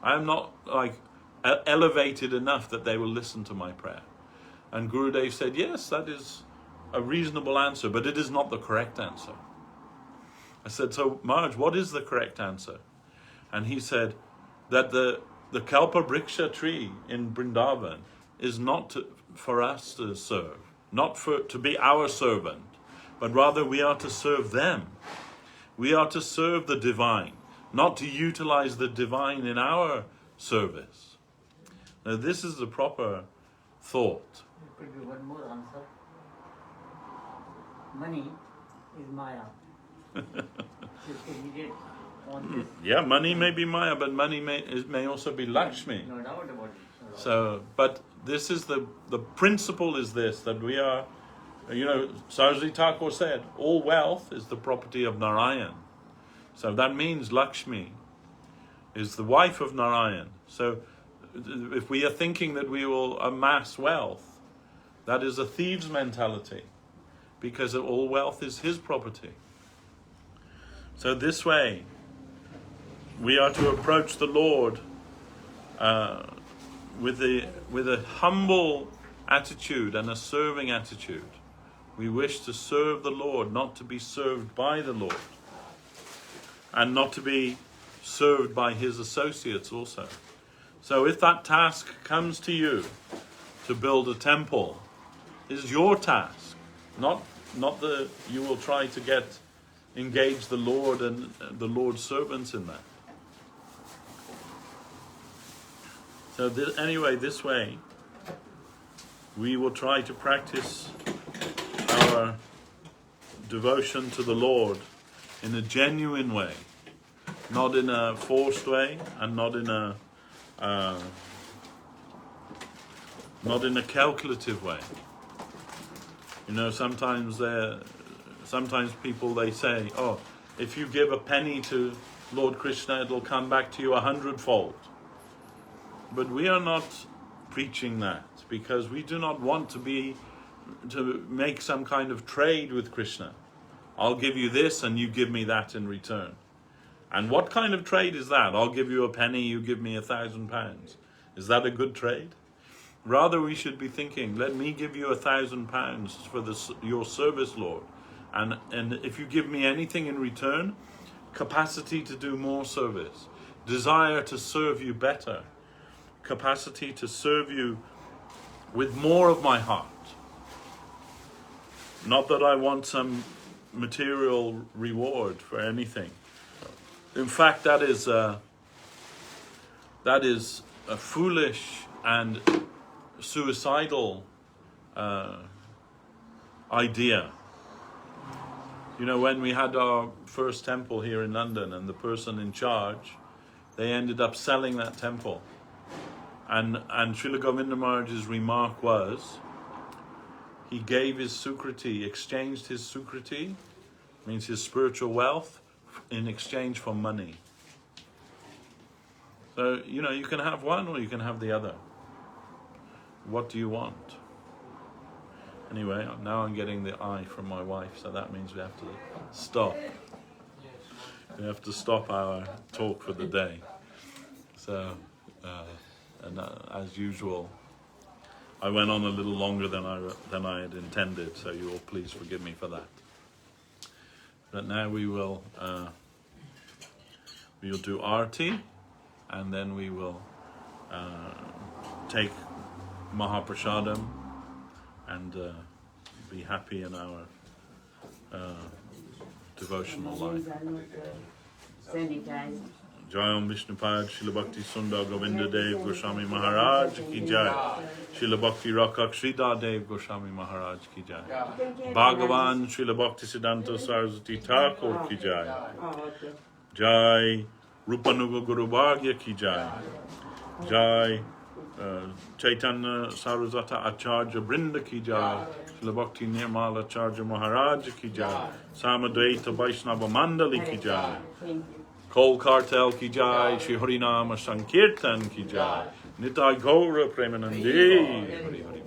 I am not like elevated enough that they will listen to my prayer." And Gurudev said, "Yes, that is a reasonable answer, but it is not the correct answer." I said, "So Maharaj, what is the correct answer?" And he said that the Kalpa Briksha tree in Vrindavan is not for us to serve, not to be our servant, but rather we are to serve them. We are to serve the divine, not to utilize the divine in our service. Now this is the proper thought. There could be one more answer. Money is Maya. Just immediate on this. Yeah, money may be Maya, but money may also be Lakshmi. No doubt about it. So, but this is the principle is this, that we are, Saraswati Thakur said, all wealth is the property of Narayan. So that means Lakshmi is the wife of Narayan. So if we are thinking that we will amass wealth, that is a thief's mentality, because all wealth is his property. So this way, we are to approach the Lord with a humble attitude and a serving attitude. We wish to serve the Lord, not to be served by the Lord, and not to be served by his associates also. So if that task comes to you to build a temple, it is your task, not you will try to engage the Lord and the Lord's servants in that. So anyway, this way, we will try to practice our devotion to the Lord in a genuine way, not in a forced way, and not in a calculative way. Sometimes people, they say, "Oh, if you give a penny to Lord Krishna, it'll come back to you 100-fold." But we are not preaching that, because we do not want to make some kind of trade with Krishna. I'll give you this and you give me that in return. And what kind of trade is that? I'll give you a penny, you give me 1,000 pounds. Is that a good trade? Rather, we should be thinking, let me give you 1,000 pounds for your service, Lord. And if you give me anything in return, capacity to do more service, desire to serve you better, capacity to serve you with more of my heart. Not that I want some material reward for anything. In fact, that is a foolish and suicidal idea. When we had our first temple here in London, and the person in charge, they ended up selling that temple. And Srila Govinda Maharaj's remark was, he gave his sukriti, exchanged his sukriti, means his spiritual wealth, in exchange for money. So, you can have one or you can have the other. What do you want? Anyway, now I'm getting the eye from my wife, so that means we have to stop. We have to stop our talk for the day. So, as usual, I went on a little longer than I had intended, so you all please forgive me for that. But now we'll do arti, and then we will take Mahaprasadam and be happy in our devotional life. Sanitize. Jayam Vishnupad, Srila Bhakti Sundar Govinda Dev Goswami Maharaj ki jai. Srila Bhakti Rakak Sridhar Dev Goswami Maharaj ki jai. Bhagavan Srila Bhakti Siddhanta Saraswati Thakur ki jai. Oh, okay. Jai Rupanuga Guru Bhagya ki jai. Jai Chaitanya Saraswata Acharya Brinda ki jai. Srila Bhakti Nirmala Acharya Maharaj ki jai. Samadvaita Vaishnava Mandali ki jai. Thank you. Kol Kartel ki jai, Shri Harinama Sankirtan ki jai, Nitai Gaura Premanandi, Hari Hari